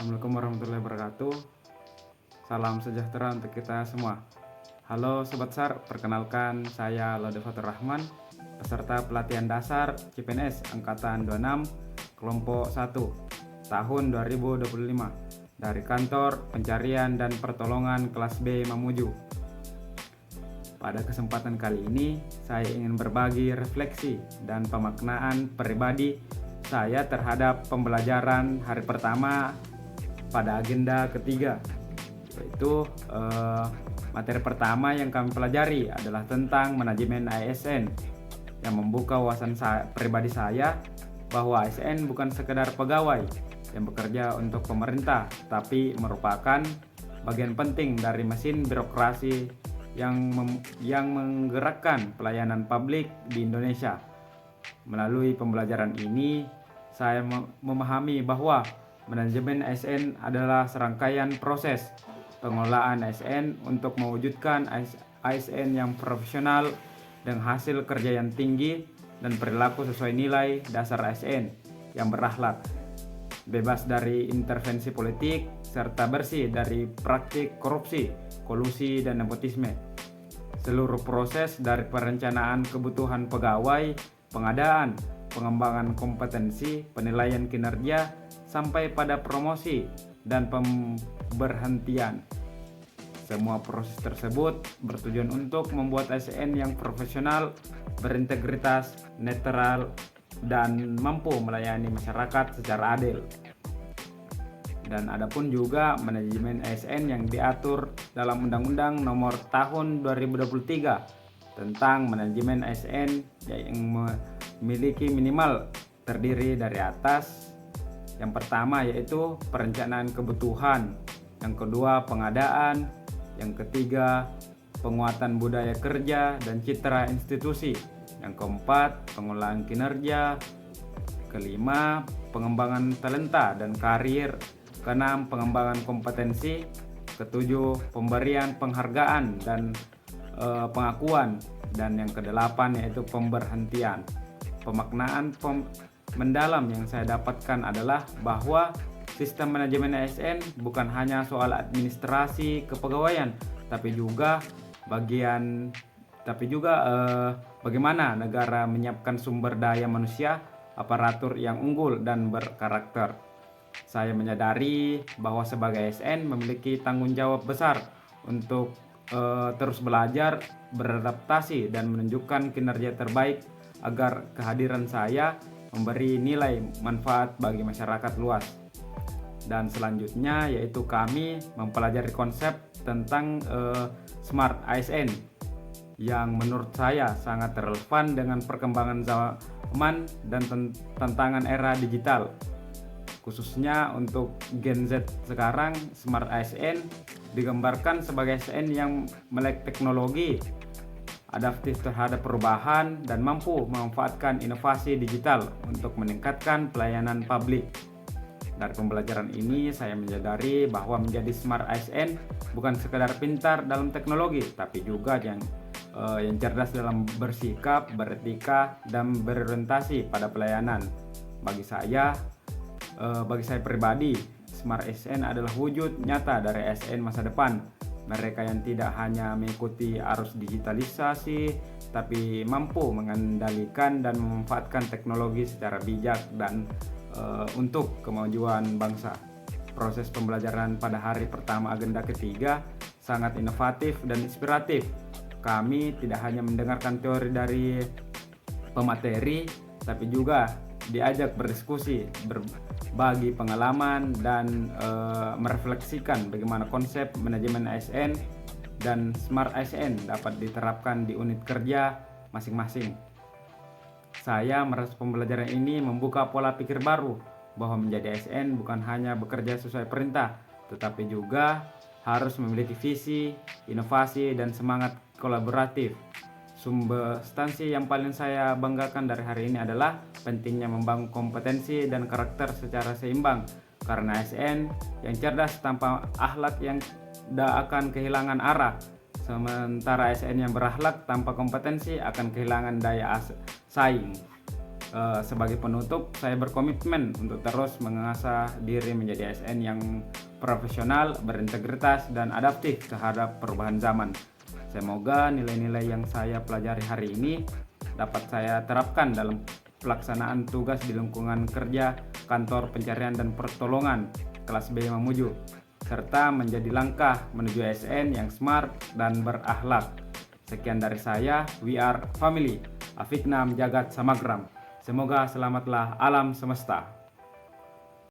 Assalamualaikum warahmatullahi wabarakatuh. Salam sejahtera untuk kita semua. Halo Sobat SAR, perkenalkan saya Laude Fatur Rahman, peserta pelatihan dasar CPNS Angkatan 26, kelompok 1, tahun 2025, dari Kantor Pencarian dan Pertolongan kelas B Mamuju. Pada kesempatan kali ini, saya ingin berbagi refleksi dan pemaknaan pribadi saya terhadap pembelajaran hari pertama pada agenda ketiga, yaitu materi pertama yang kami pelajari adalah tentang manajemen ASN, yang membuka wawasan pribadi saya bahwa ASN bukan sekedar pegawai yang bekerja untuk pemerintah, tapi merupakan bagian penting dari mesin birokrasi yang menggerakkan pelayanan publik di Indonesia. Melalui pembelajaran ini, saya memahami bahwa manajemen ASN adalah serangkaian proses pengelolaan ASN untuk mewujudkan ASN yang profesional dengan hasil kerja yang tinggi dan perilaku sesuai nilai dasar ASN yang berakhlak, bebas dari intervensi politik, serta bersih dari praktik korupsi, kolusi, dan nepotisme. Seluruh proses dari perencanaan kebutuhan pegawai, pengadaan, pengembangan kompetensi, penilaian kinerja, sampai pada promosi dan pemberhentian. Semua proses tersebut bertujuan untuk membuat ASN yang profesional, berintegritas, netral, dan mampu melayani masyarakat secara adil. Dan adapun juga manajemen ASN yang diatur dalam Undang-Undang Nomor Tahun 2023 tentang manajemen ASN yang memiliki minimal terdiri dari atas. Yang pertama yaitu perencanaan kebutuhan, yang kedua pengadaan, yang ketiga penguatan budaya kerja dan citra institusi, yang keempat pengelolaan kinerja, kelima pengembangan talenta dan karir, keenam pengembangan kompetensi, ketujuh pemberian penghargaan dan pengakuan, dan yang kedelapan yaitu pemberhentian. Pemaknaan mendalam yang saya dapatkan adalah bahwa sistem manajemen ASN bukan hanya soal administrasi kepegawaian, tapi juga bagaimana negara menyiapkan sumber daya manusia, aparatur yang unggul dan berkarakter. Saya menyadari bahwa sebagai ASN memiliki tanggung jawab besar untuk terus belajar, beradaptasi, dan menunjukkan kinerja terbaik agar kehadiran saya memberi nilai manfaat bagi masyarakat luas. Dan selanjutnya yaitu kami mempelajari konsep tentang Smart ASN yang menurut saya sangat relevan dengan perkembangan zaman dan tantangan era digital. Khususnya untuk Gen Z sekarang, Smart ASN digambarkan sebagai ASN yang melek teknologi, adaptif terhadap perubahan, dan mampu memanfaatkan inovasi digital untuk meningkatkan pelayanan publik. Dari pembelajaran ini saya menyadari bahwa menjadi Smart ASN bukan sekedar pintar dalam teknologi, tapi juga yang cerdas dalam bersikap, beretika, dan berorientasi pada pelayanan. Bagi saya pribadi, Smart ASN adalah wujud nyata dari ASN masa depan. Mereka yang tidak hanya mengikuti arus digitalisasi, tapi mampu mengendalikan dan memanfaatkan teknologi secara bijak dan untuk kemajuan bangsa. Proses pembelajaran pada hari pertama agenda ketiga sangat inovatif dan inspiratif. Kami tidak hanya mendengarkan teori dari pemateri, tapi juga diajak berdiskusi, berbagi pengalaman, dan merefleksikan bagaimana konsep manajemen ASN dan Smart ASN dapat diterapkan di unit kerja masing-masing. Saya merasa pembelajaran ini membuka pola pikir baru bahwa menjadi ASN bukan hanya bekerja sesuai perintah, tetapi juga harus memiliki visi, inovasi, dan semangat kolaboratif. Substansi yang paling saya banggakan dari hari ini adalah pentingnya membangun kompetensi dan karakter secara seimbang, karena ASN yang cerdas tanpa akhlak yang tidak akan kehilangan arah, sementara ASN yang berakhlak tanpa kompetensi akan kehilangan daya saing. Sebagai penutup, saya berkomitmen untuk terus mengasah diri menjadi ASN yang profesional, berintegritas, dan adaptif terhadap perubahan zaman. Semoga nilai-nilai yang saya pelajari hari ini dapat saya terapkan dalam pelaksanaan tugas di lingkungan kerja, kantor pencarian dan pertolongan kelas B Mamuju, serta menjadi langkah menuju ASN yang smart dan berakhlak. Sekian dari saya, we are family. Afiknam Jagat Samagram. Semoga selamatlah alam semesta.